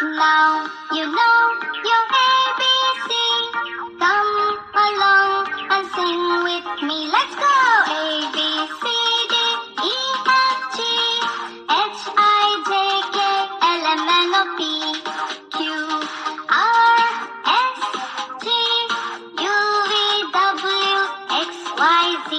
Now you know your ABC. Come along and sing with me. Let's go! A, B, C, D, E, F, G, H, I, J, K, L, M, N, O, P, Q, R, S, T, U, V, W, X, Y, Z.